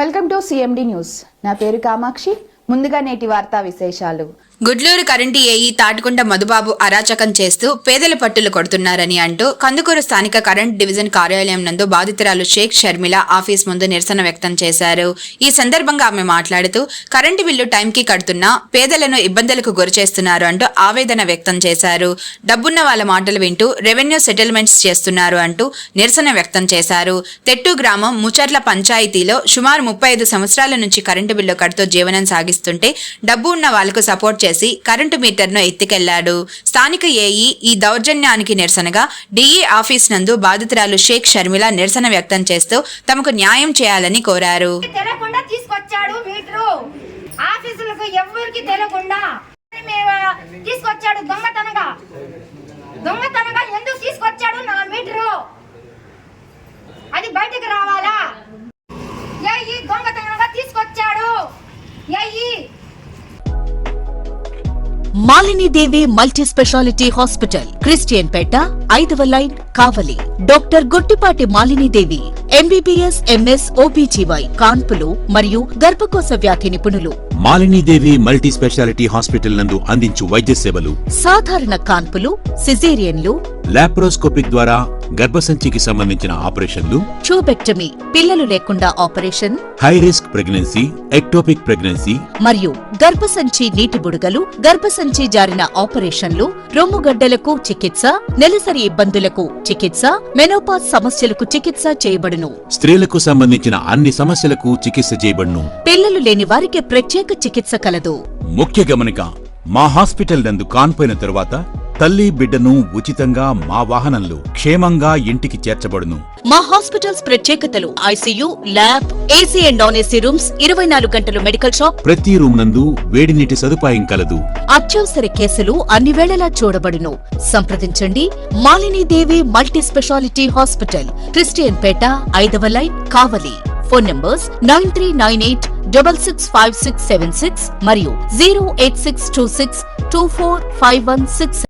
Welcome to CMD news. నా పేరు కామాక్షి. ముందుగా నేటి వార్తా విశేషాలు. గుడ్లూరు కరెంటు ఏఈ తాటికొండ మధుబాబు అరాచకం చేస్తూ పేదల పట్టులు కొడుతున్నారని అంటూ కందుకూరు స్థానిక కరెంట్ డివిజన్ కార్యాలయం నందు బాధితురాలు షేక్ షర్మిల ఆఫీస్ ముందు నిరసన వ్యక్తం చేశారు. ఈ సందర్భంగా ఆమె మాట్లాడుతూ కరెంటు బిల్లు టైంకి కడుతున్నా పేదలను ఇబ్బందులకు గురిచేస్తున్నారు అంటూ ఆవేదన వ్యక్తం చేశారు. డబ్బున్న వాళ్ళ మాటలు వింటూ రెవెన్యూ సెటిల్మెంట్స్ చేస్తున్నారు అంటూ నిరసన వ్యక్తం చేశారు. తెట్టు గ్రామం ముచర్ల పంచాయతీలో సుమారు 35 సంవత్సరాల నుంచి కరెంటు బిల్లు కడుతూ జీవనం సాగిస్తుంటే డబ్బు ఉన్న వాళ్లకు సపోర్ట్ చేసి కరెంటు మీటర్ను ఎత్తికెళ్లాడు. స్థానిక ఏఈ ఈ దౌర్జన్యానికి నిరసనగా డిఈ ఆఫీస్ నందు బాధితురాలు షేక్ షర్మిల నిరసన వ్యక్తం చేస్తూ తమకు న్యాయం చేయాలని కోరారు. అది బయటకు రావాలా? ఏఈ దొంగతనంగా తీసుకొచ్చాడు. Malinidevi multi speciality hospital, Christian Peta, 5వ line, Kavali. Doctor Gottipati Malinidevi MBBS, MS, OBGY, కాన్పులు మరియు గర్భకోశ వ్యాధి నిపుణులు. మాలినీదేవి మల్టీ స్పెషాలిటీ హాస్పిటల్ నందు అందించు వైద్య సేవలు: సాధారణ కాన్పులు, సిజేరియన్లు, లాప్రోస్కోపిక్ ద్వారా గర్భసంచికి సంబంధించిన ఆపరేషన్లు, ట్యూబెక్టమీ, పిల్లలు లేకుండా operation, high risk pregnancy, ectopic pregnancy మరియు గర్భసంచి నీటి బుడగలు, గర్భసంచి జారిన ఆపరేషన్లు, రొమ్ముగడ్డలకు చికిత్స, నెలసరి ఇబ్బందులకు చికిత్స, మెనోపాజ్ సమస్యలకు చికిత్స చేయబడును. స్త్రీలకు సంబంధించిన అన్ని సమస్యలకు చికిత్స చేయబడును. పిల్లలు లేని వారికి ప్రత్యేక చికిత్స కలదు. ముఖ్య గమనిక: మా హాస్పిటల్ నందు కాన్పోయిన తరువాత తల్లి బిడ్డను ఉచితంగా మా వాహనంలో క్షేమంగా ఇంటికి చేర్చబడును. మా హాస్పిటల్స్ ప్రత్యేకతలు: ICU, lab, AC and non AC rooms, 24 గంటలు మెడికల్ షాప్, ప్రతి రూమ్ నందు వేడి నీటి సదుపాయం కలదు. అత్యవసర కేసులు అన్ని వేళలా చూడబడును. సంప్రదించండి. Malinidevi multi speciality hospital, Christian Peta, 5వ లైన్, కావలి. ఫోన్ నంబర్స్ 9398665676 మరియు 08626245166.